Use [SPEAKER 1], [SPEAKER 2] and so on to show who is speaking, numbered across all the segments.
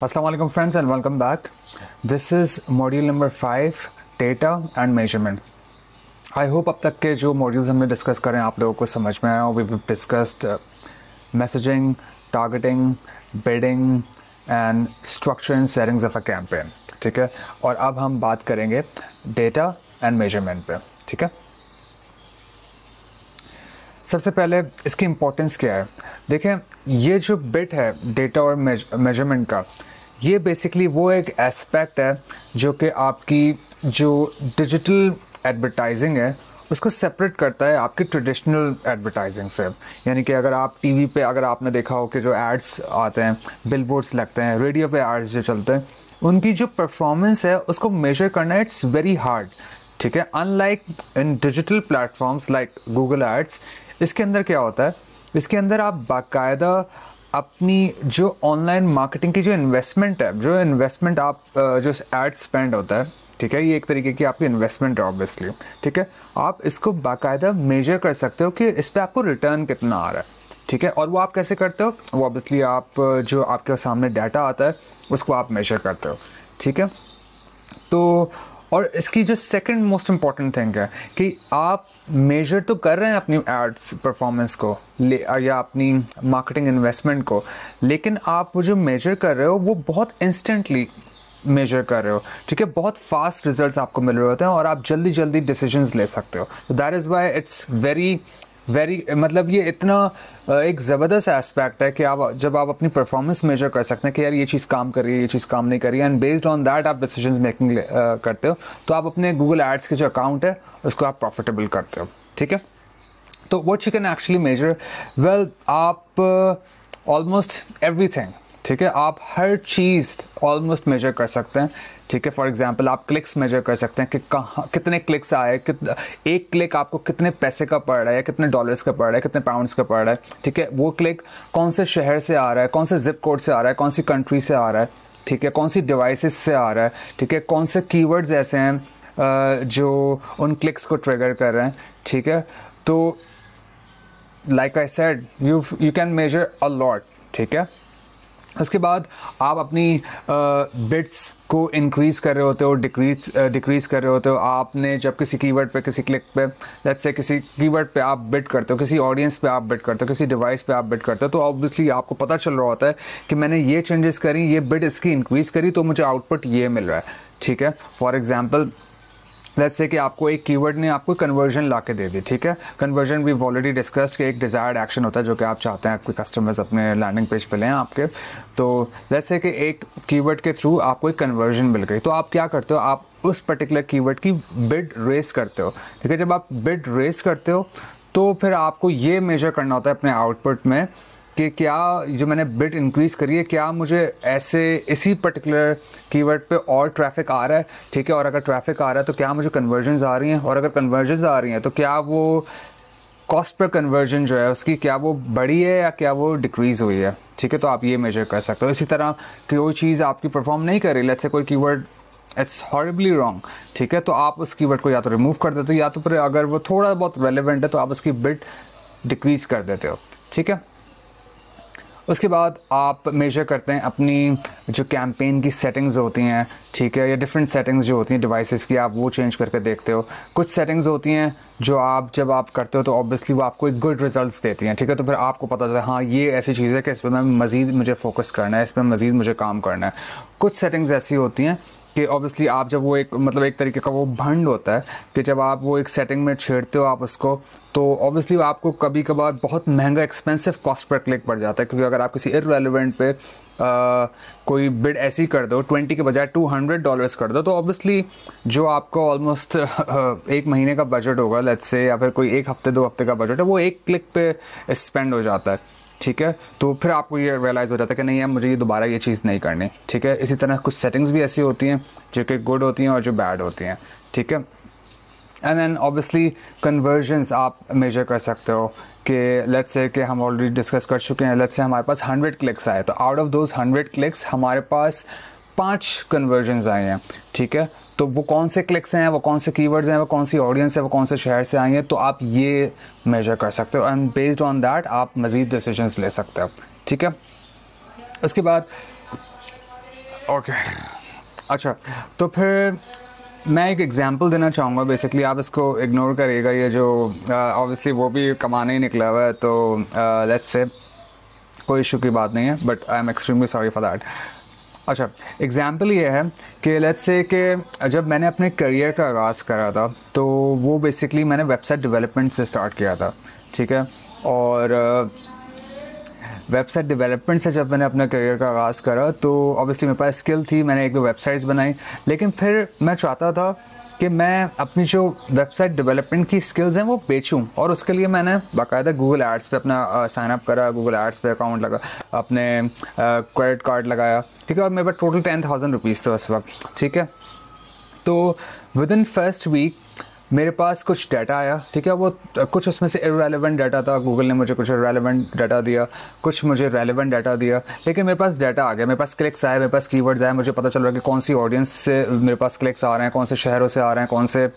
[SPEAKER 1] Assalamu alaikum friends and welcome back. This is module number 5 data and measurement. I hope अब तक के जो modules हमने discuss करें आप लोगों को समझ में आया हो. We've discussed messaging, targeting, bidding and structure and settings of a campaign. ठीक है, और अब हम बात करेंगे data and measurement पे. ठीक है, सबसे पहले इसकी इम्पोर्टेंस क्या है. देखें, ये जो बिट है डेटा और मेजरमेंट का, ये बेसिकली वो एक एस्पेक्ट है जो कि आपकी जो डिजिटल एडवर्टाइजिंग है उसको सेपरेट करता है आपकी ट्रेडिशनल एडवर्टाइजिंग से. यानी कि अगर आप टीवी पे अगर आपने देखा हो कि जो एड्स आते हैं, बिलबोर्ड्स लगते हैं, रेडियो पे एड्स जो चलते हैं, उनकी जो परफॉर्मेंस है उसको मेजर करना इट्स वेरी हार्ड. ठीक है, unlike in digital platforms like Google ads, इसके अंदर क्या होता है, इसके अंदर आप बाकायदा अपनी जो ऑनलाइन मार्केटिंग की जो इन्वेस्टमेंट है, जो इन्वेस्टमेंट आप जो एड स्पेंड होता है, ठीक है, ये एक तरीके की आपकी इन्वेस्टमेंट है ऑब्वियसली. ठीक है, आप इसको बाकायदा मेजर कर सकते हो कि इस पर आपको रिटर्न कितना आ रहा है. ठीक है, और वो आप कैसे करते हो, वो ऑब्वियसली आप जो आपके सामने डाटा आता है उसको आप मेजर करते हो. ठीक है, तो और इसकी जो सेकंड मोस्ट इम्पॉर्टेंट थिंग है कि आप मेजर तो कर रहे हैं अपनी एड्स परफॉर्मेंस को या अपनी मार्केटिंग इन्वेस्टमेंट को, लेकिन आप वो जो मेजर कर रहे हो वो बहुत इंस्टेंटली मेजर कर रहे हो. ठीक है, बहुत फास्ट रिजल्ट्स आपको मिल रहे होते हैं और आप जल्दी जल्दी डिसीजंस ले सकते हो. That is why it's very मतलब ये इतना एक ज़बरदस्त एस्पेक्ट है कि आप जब आप अपनी परफॉर्मेंस मेजर कर सकते हैं कि यार ये चीज़ काम कर रही है, ये चीज़ काम नहीं कर रही है, एंड बेस्ड ऑन दैट आप डिसीजंस मेकिंग करते हो, तो आप अपने गूगल एड्स के जो अकाउंट है उसको आप प्रॉफिटेबल करते हो. ठीक है, तो what you can actually measure, well आप ऑलमोस्ट एवरीथिंग, ठीक है, आप हर चीज़ ऑलमोस्ट मेजर कर सकते हैं. ठीक है, फॉर एग्जांपल आप क्लिक्स मेजर कर सकते हैं कि कहाँ कितने क्लिक्स आए, एक क्लिक आपको कितने पैसे का पड़ रहा है, कितने डॉलर्स का पड़ रहा है, कितने पाउंड्स का पड़ रहा है. ठीक है, वो क्लिक कौन से शहर से आ रहा है, कौन से जिप कोड से आ रहा है, कौन सी कंट्री से आ रहा है. ठीक है, कौन सी डिवाइसेस से आ रहा है. ठीक है, कौन से कीवर्ड्स ऐसे हैं जो उन क्लिक्स को ट्रिगर कर रहे हैं. ठीक है, तो like I said you can measure a lot. ठीक है, उसके बाद आप अपनी बिट्स को इंक्रीज़ कर रहे होते हो, डिक्रीज़ कर रहे होते हो. आपने जब किसी कीवर्ड पे, किसी क्लिक पे, लेट्स से किसी कीवर्ड पे आप बिट करते हो, किसी ऑडियंस पे आप बिट करते हो, किसी डिवाइस पे आप बिट करते हो, तो ऑब्वियसली आपको पता चल रहा होता है कि मैंने ये चेंजेस करी, ये बिट इसकी इंक्रीज़ करी, तो मुझे आउटपुट ये मिल रहा है. ठीक है, फॉर एग्जाम्पल लेट्स से कि आपको एक कीवर्ड ने आपको कन्वर्जन ला के दे दी. ठीक है, कन्वर्जन वी ऑलरेडी डिस्कस कि एक डिज़ायर्ड एक्शन होता है जो कि आप चाहते हैं आपके कस्टमर्स अपने लैंडिंग पेज पे लें आपके. तो लेट्स से कि एक कीवर्ड के थ्रू आपको एक कन्वर्जन मिल गई, तो आप क्या करते हो, आप उस पर्टिकुलर कीवर्ड की बिड रेस करते हो. ठीक है, जब आप बिड रेस करते हो तो फिर आपको ये मेजर करना होता है अपने आउटपुट में कि क्या जो मैंने बिट इंक्रीज़ करी है, क्या मुझे ऐसे इसी पर्टिकुलर कीवर्ड पे और ट्रैफिक आ रहा है. ठीक है, और अगर ट्रैफिक आ रहा है तो क्या मुझे कन्वर्जन्स आ रही हैं, और अगर कन्वर्जन्स आ रही हैं तो क्या वो कॉस्ट पर कन्वर्जन जो है उसकी क्या वो बढ़ी है या क्या वो डिक्रीज़ हुई है. ठीक है, तो आप ये मेजर कर सकते हो. इसी तरह कोई चीज़ आपकी परफॉर्म नहीं कर रही, लेट्स से कोई कीवर्ड इट्स हॉरिबली रॉन्ग. ठीक है, तो आप उस कीवर्ड को या तो रिमूव कर देते हो, या तो फिर अगर वो थोड़ा बहुत रेलिवेंट है तो आप उसकी बिट डिक्रीज़ कर देते हो. ठीक है, उसके बाद आप मेजर करते हैं अपनी जो कैंपेन की सेटिंग्स होती हैं. ठीक है, या डिफरेंट सेटिंग्स जो होती हैं डिवाइसेस की, आप वो चेंज करके देखते हो. कुछ सेटिंग्स होती हैं जो आप जब आप करते हो तो ऑब्वियसली वो आपको एक गुड रिजल्ट्स देती हैं. ठीक है, तो फिर आपको पता चलता है हाँ ये ऐसी चीज़ है कि इस पर मैं मज़ीद मुझे फोकस करना है, इस पर मज़ीद मुझे काम करना है. कुछ सेटिंग्स ऐसी होती हैं कि ऑब्वियसली आप जब वो एक मतलब एक तरीके का वो भंड होता है कि जब आप वो एक सेटिंग में छेड़ते हो आप उसको, तो ऑब्वियसली आपको कभी कभार बहुत महंगा एक्सपेंसिव कॉस्ट पर क्लिक पड़ जाता है. क्योंकि अगर आप किसी इररेलेवेंट पे कोई बिड ऐसी कर दो, 20 के बजाय $200 कर दो, तो ऑब्वियसली जो आपको ऑलमोस्ट एक महीने का बजट होगा लेट्स से, या फिर कोई एक हफ्ते 2 हफ्ते का बजट है, वो एक क्लिक पे स्पेंड हो जाता है. ठीक है, तो फिर आपको ये रियलाइज़ हो जाता है कि नहीं यार मुझे ये दोबारा ये चीज़ नहीं करनी. ठीक है, इसी तरह कुछ सेटिंग्स भी ऐसी होती हैं जो कि गुड होती हैं और जो बैड होती हैं. ठीक है, एंड देन ऑब्वियसली कन्वर्जन्स आप मेजर कर सकते हो कि लेट्स से कि हम ऑलरेडी डिस्कस कर चुके हैं, लेट्स से हमारे पास 100 क्लिक्स आए, तो आउट ऑफ दोज 100 क्लिक्स हमारे पास 5 कन्वर्जन्स आए हैं. ठीक है, तो वो कौन से क्लिक्स हैं, वो कौन से कीवर्ड्स हैं, वो कौन सी ऑडियंस है, वो कौन से शहर से आई हैं, तो आप ये मेजर कर सकते हो एंड बेस्ड ऑन दैट आप मज़ीद डिसीजंस ले सकते हो. ठीक है, उसके बाद ओके अच्छा, तो फिर मैं एक एग्जांपल देना चाहूँगा। बेसिकली आप इसको इग्नोर करिएगा, ये जो ऑब्वियसली वो भी कमाने ही निकला हुआ है, तो लेट्स से कोई इशू की बात नहीं है, but I am extremely sorry for that. अच्छा, एग्जांपल ये है कि लेट्स से कि जब मैंने अपने करियर का आगाज़ करा था तो वो बेसिकली मैंने वेबसाइट डेवलपमेंट से स्टार्ट किया था, ठीक है। और वेबसाइट डेवलपमेंट से जब मैंने अपना करियर का आगाज़ करा तो ऑब्वियसली मेरे पास स्किल थी, मैंने एक दो वेबसाइट्स बनाई, लेकिन फिर मैं चाहता था कि मैं अपनी जो वेबसाइट डेवलपमेंट की स्किल्स हैं वो बेचूं, और उसके लिए मैंने बाकायदा गूगल एड्स पे अपना साइन अप करा, गूगल एड्स पे अकाउंट लगा, अपने क्रेडिट कार्ड लगाया, ठीक है। और मेरे पास टोटल 10,000 रुपीज़ थे उस वक्त, ठीक है। तो विद इन फर्स्ट वीक मेरे पास कुछ डाटा आया, ठीक है। वो कुछ उसमें से इररेलेवेंट डाटा था, गूगल ने मुझे कुछ इररेलेवेंट डाटा दिया, कुछ मुझे रेलेवेंट डाटा दिया, लेकिन मेरे पास डाटा आ गया, मेरे पास क्लिक्स आए, मेरे पास कीवर्ड्स आए, मुझे पता चल रहा है कि कौन सी ऑडियंस से मेरे पास क्लिक्स आ रहे हैं, कौन से शहरों से आ रहे हैं, कौन से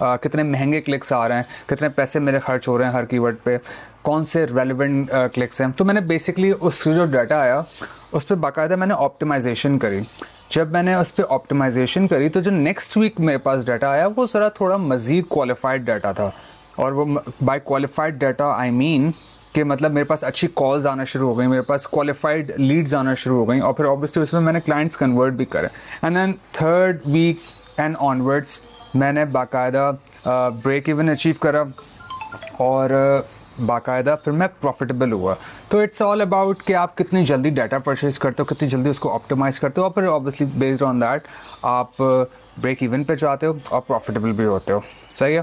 [SPEAKER 1] कितने महंगे क्लिक्स आ रहे हैं, कितने पैसे मेरे खर्च हो रहे हैं हर कीवर्ड पे, कौन से रेलेवेंट क्लिक्स हैं। तो मैंने बेसिकली उस जो डाटा आया उस पर बाकायदा मैंने ऑप्टिमाइजेशन करी। जब मैंने उस पर ऑप्टिमाइजेशन करी तो जो नेक्स्ट वीक मेरे पास डाटा आया वो ज़रा थोड़ा मज़ीद क्वालिफाइड डाटा था। और वो bye qualified data I mean कि मतलब मेरे पास अच्छी कॉल्स आना शुरू हो गई, मेरे पास क्वालिफाइड लीड्स आना शुरू हो गई, और फिर ऑब्वियसली उसमें मैंने क्लाइंट्स कन्वर्ट भी करे। And then third week and onwards मैंने बाकायदा ब्रेक इवन अचीव करा, और बाकायदा फिर मैं प्रॉफिटेबल हुआ। तो इट्स ऑल अबाउट कि आप कितनी जल्दी डाटा परचेज करते हो, कितनी जल्दी उसको ऑप्टिमाइज़ करते हो, और फिर ऑब्वियसली बेस्ड ऑन दैट आप ब्रेक इवन पे जाते हो और प्रॉफिटेबल भी होते हो, सही है।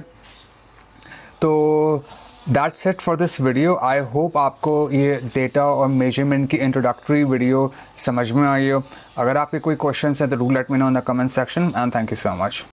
[SPEAKER 1] तो that's it for this video. I hope आपको ये डेटा और मेजरमेंट की इंट्रोडक्टरी वीडियो समझ में आई हो। अगर आपके कोई क्वेश्चन हैं तो do let me know in the comment section, and thank you so much.